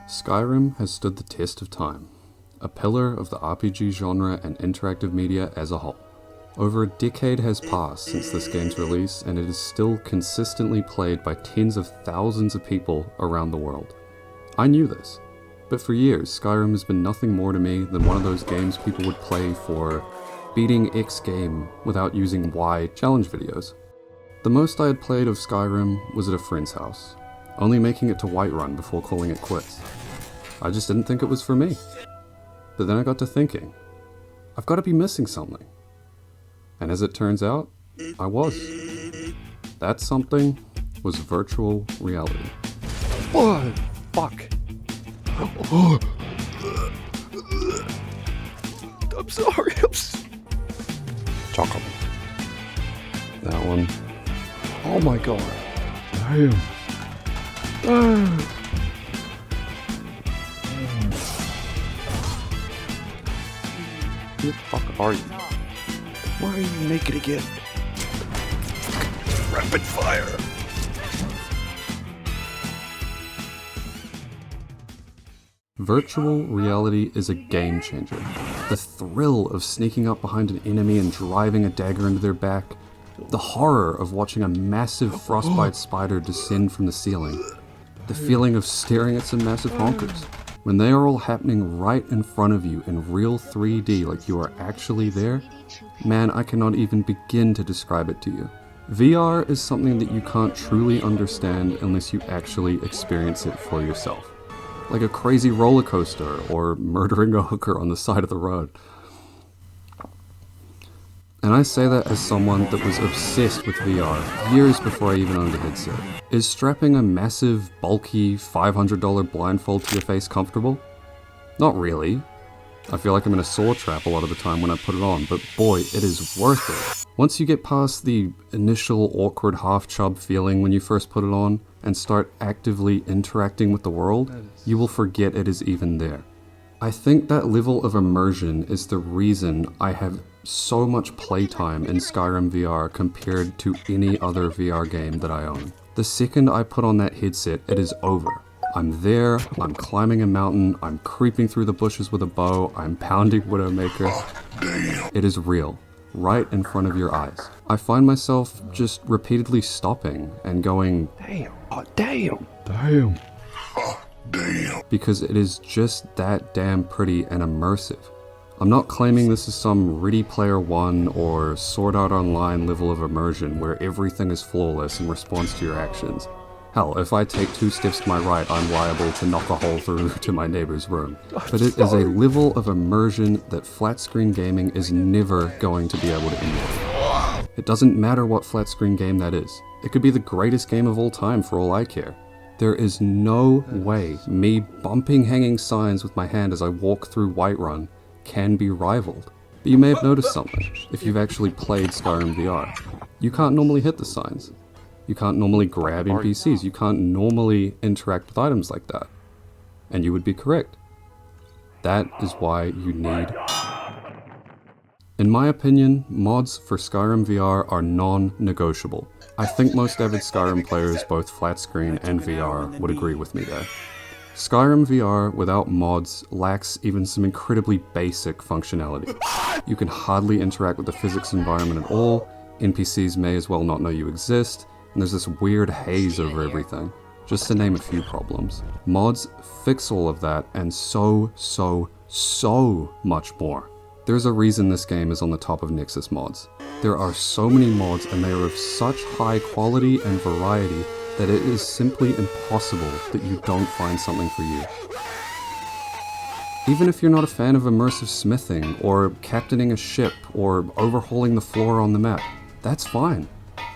Skyrim has stood the test of time, a pillar of the RPG genre and interactive media as a whole. Over a decade has passed since this game's release, and it is still consistently played by tens of thousands of people around the world. I knew this, but for years Skyrim has been nothing more to me than one of those games people would play for beating X game without using Y challenge videos. The most I had played of Skyrim was at a friend's house, only making it to Whiterun before calling it quits. I just didn't think it was for me. But then I got to thinking, I've got to be missing something. And as it turns out, I was. That something was virtual reality. Oh, fuck. I'm sorry. Chocolate. That one. Oh my god. Damn. Who the fuck are you? Why are you naked again? Rapid fire! Virtual reality is a game changer. The thrill of sneaking up behind an enemy and driving a dagger into their back. The horror of watching a massive frostbite spider descend from the ceiling. The feeling of staring at some massive honkers. When they are all happening right in front of you in real 3D like you are actually there, man, I cannot even begin to describe it to you. VR is something that you can't truly understand unless you actually experience it for yourself. Like a crazy roller coaster or murdering a hooker on the side of the road. And I say that as someone that was obsessed with VR years before I even owned a headset. Is strapping a massive, bulky, $500 blindfold to your face comfortable? Not really. I feel like I'm in a saw trap a lot of the time when I put it on, but boy, it is worth it. Once you get past the initial awkward half-chub feeling when you first put it on, and start actively interacting with the world, you will forget it is even there. I think that level of immersion is the reason I have so much playtime in Skyrim VR compared to any other VR game that I own. The second I put on that headset, it is over. I'm there, I'm climbing a mountain, I'm creeping through the bushes with a bow, I'm pounding Widowmaker. It is real, right in front of your eyes. I find myself just repeatedly stopping and going, Damn. Oh, damn. Damn. Damn. Because it is just that damn pretty and immersive. I'm not claiming this is some Ready Player One or Sword Art Online level of immersion where everything is flawless in response to your actions. Hell, if I take 2 steps to my right, I'm liable to knock a hole through to my neighbor's room. But it is a level of immersion that flat screen gaming is never going to be able to emulate. It doesn't matter what flat screen game that is. It could be the greatest game of all time for all I care. There is no way me bumping hanging signs with my hand as I walk through Whiterun can be rivaled. But you may have noticed something if you've actually played Skyrim VR. You can't normally hit the signs. You can't normally grab NPCs. You can't normally interact with items like that. And you would be correct. That is why you need... In my opinion, mods for Skyrim VR are non-negotiable. I think most avid Skyrim players, both flat screen and VR, would agree with me there. Skyrim VR without mods lacks even some incredibly basic functionality. You can hardly interact with the physics environment at all, NPCs may as well not know you exist, and there's this weird haze over everything, just to name a few problems. Mods fix all of that and so much more. There's a reason this game is on the top of Nexus mods. There are so many mods and they are of such high quality and variety that it is simply impossible that you don't find something for you. Even if you're not a fan of immersive smithing, or captaining a ship, or overhauling the floor on the map, that's fine.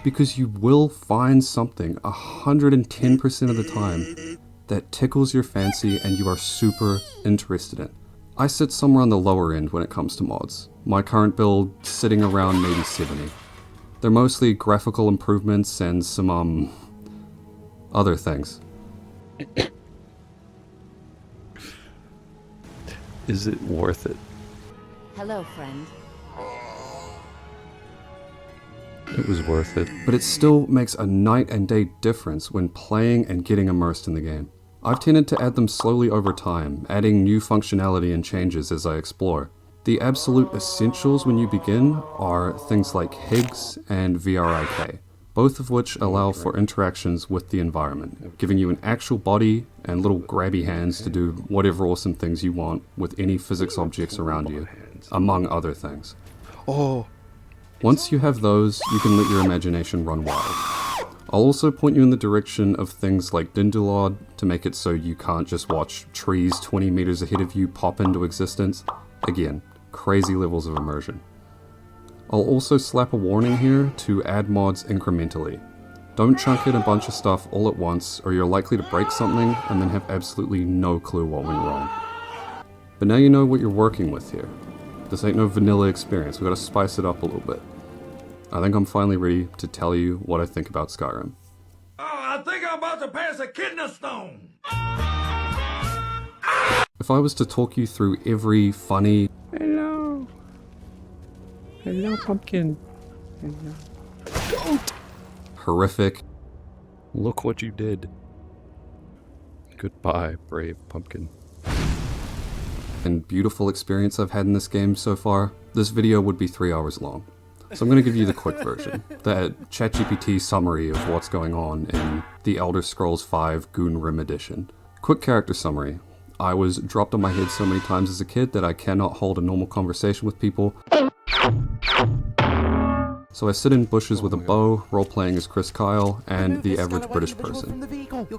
Because you will find something 110% of the time that tickles your fancy and you are super interested in. I sit somewhere on the lower end when it comes to mods. My current build sitting around maybe 70. They're mostly graphical improvements and some, other things. Is it worth it? Hello, friend. It was worth it. But it still makes a night and day difference when playing and getting immersed in the game. I've tended to add them slowly over time, adding new functionality and changes as I explore. The absolute essentials when you begin are things like HIGS and VRIK, both of which allow for interactions with the environment, giving you an actual body and little grabby hands to do whatever awesome things you want with any physics objects around you, among other things. Oh. Once you have those, you can let your imagination run wild. I'll also point you in the direction of things like Dindulod to make it so you can't just watch trees 20 meters ahead of you pop into existence. Again, crazy levels of immersion. I'll also slap a warning here to add mods incrementally. Don't chunk in a bunch of stuff all at once or you're likely to break something and then have absolutely no clue what went wrong. But now you know what you're working with here. This ain't no vanilla experience, we gotta spice it up a little bit. I think I'm finally ready to tell you what I think about Skyrim. Oh, I think I'm about to pass a kidney stone! If I was to talk you through every funny, Hello. Hello, pumpkin. Hello. Don't. horrific, Look what you did. Goodbye, brave pumpkin. and beautiful experience I've had in this game so far, this video would be 3 hours long. So I'm going to give you the quick version, the ChatGPT summary of what's going on in the Elder Scrolls V Goonrim edition. Quick character summary. I was dropped on my head so many times as a kid that I cannot hold a normal conversation with people. So I sit in bushes with a bow, role-playing as Chris Kyle, and the average British person,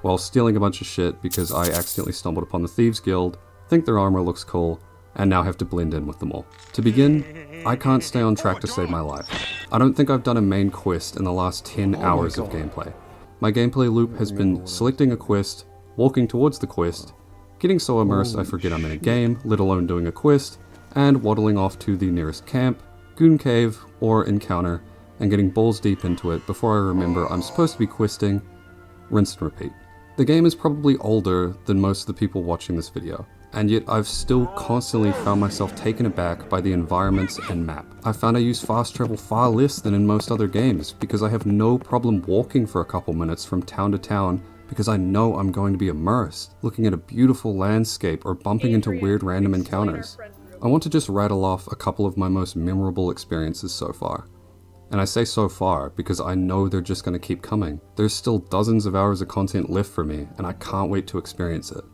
while stealing a bunch of shit because I accidentally stumbled upon the Thieves Guild, think their armor looks cool, and now have to blend in with them all. To begin, I can't stay on track to save my life. I don't think I've done a main quest in the last 10 hours of gameplay. My gameplay loop has been selecting a quest, walking towards the quest, getting so immersed I forget I'm in a game, let alone doing a quest, and waddling off to the nearest camp, goon cave, or encounter, and getting balls deep into it before I remember I'm supposed to be questing, rinse and repeat. The game is probably older than most of the people watching this video, and yet I've still constantly found myself taken aback by the environments and map. I found I use fast travel far less than in most other games because I have no problem walking for a couple minutes from town to town because I know I'm going to be immersed, looking at a beautiful landscape or bumping into weird random encounters. I want to just rattle off a couple of my most memorable experiences so far. And I say so far because I know they're just going to keep coming. There's still dozens of hours of content left for me and I can't wait to experience it.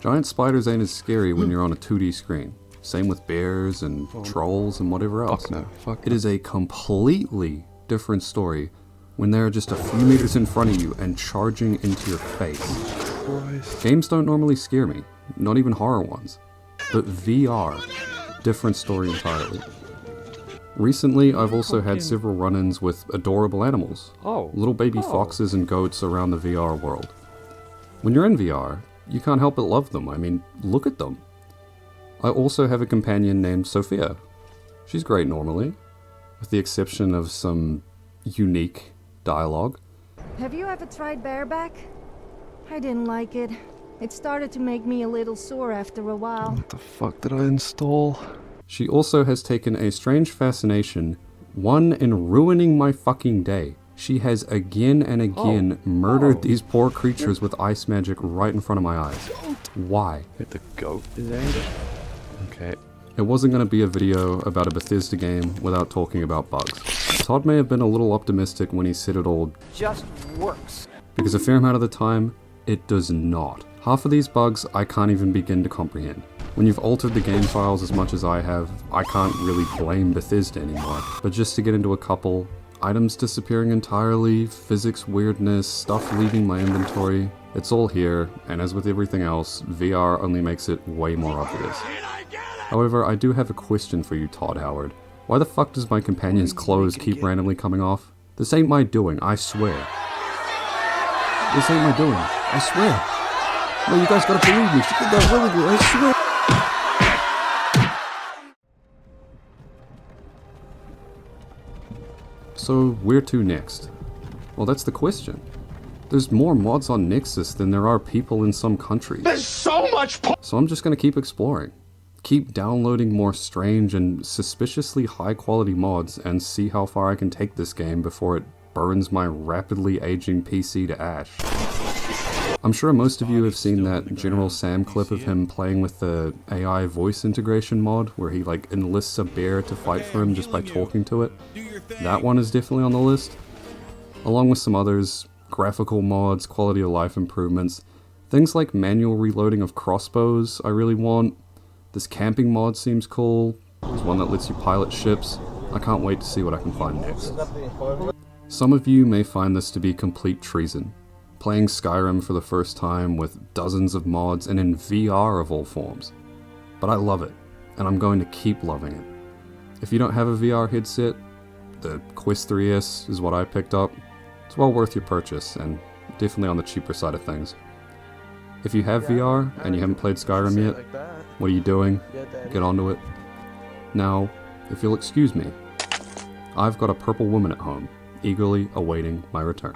Giant spiders ain't as scary when you're on a 2D screen. Same with bears and trolls and whatever else. It is a completely different story when they're just a few meters in front of you and charging into your face. Games don't normally scare me, not even horror ones. But VR, different story entirely. Recently, I've also had several run-ins with adorable animals. Little baby foxes and goats around the VR world. When you're in VR, you can't help but love them. I mean, look at them. I also have a companion named Sophia. She's great normally, with the exception of some unique dialogue. Have you ever tried bareback? I didn't like it. It started to make me a little sore after a while. What the fuck did I install? She also has taken a strange fascination, one in ruining my fucking day. She has again and again murdered these poor creatures with ice magic right in front of my eyes. Why? The goat is angry. Okay. It wasn't going to be a video about a Bethesda game without talking about bugs. Todd may have been a little optimistic when he said it all just works. because a fair amount of the time, it does not. Half of these bugs I can't even begin to comprehend. When you've altered the game files as much as I have, I can't really blame Bethesda anymore. But just to get into a couple, items disappearing entirely, physics weirdness, stuff leaving my inventory, it's all here, and as with everything else, VR only makes it way more obvious. However, I do have a question for you, Todd Howard. Why the fuck does my companion's clothes keep randomly coming off? This ain't my doing, I swear. This ain't my doing, I swear. No, you guys gotta believe me, she did that willingly, I swear. So where to next? Well, that's the question. There's more mods on Nexus than there are people in some countries. There's so much So I'm just gonna keep exploring. Keep downloading more strange and suspiciously high quality mods and see how far I can take this game before it burns my rapidly aging PC to ash. I'm sure most of you have seen that General Sam clip of him playing with the AI voice integration mod where he like enlists a bear to fight for him just by talking to it. That one is definitely on the list, along with some others, graphical mods, quality of life improvements, things like manual reloading of crossbows I really want. This camping mod seems cool. There's one that lets you pilot ships. I can't wait to see what I can find next. Some of you may find this to be complete treason, playing Skyrim for the first time with dozens of mods and in VR of all forms. But I love it, and I'm going to keep loving it. If you don't have a VR headset, the Quest 3S is what I picked up. It's well worth your purchase, and definitely on the cheaper side of things. If you have VR and you haven't played Skyrim yet, what are you doing? Get onto it. Now, if you'll excuse me, I've got a purple woman at home, eagerly awaiting my return.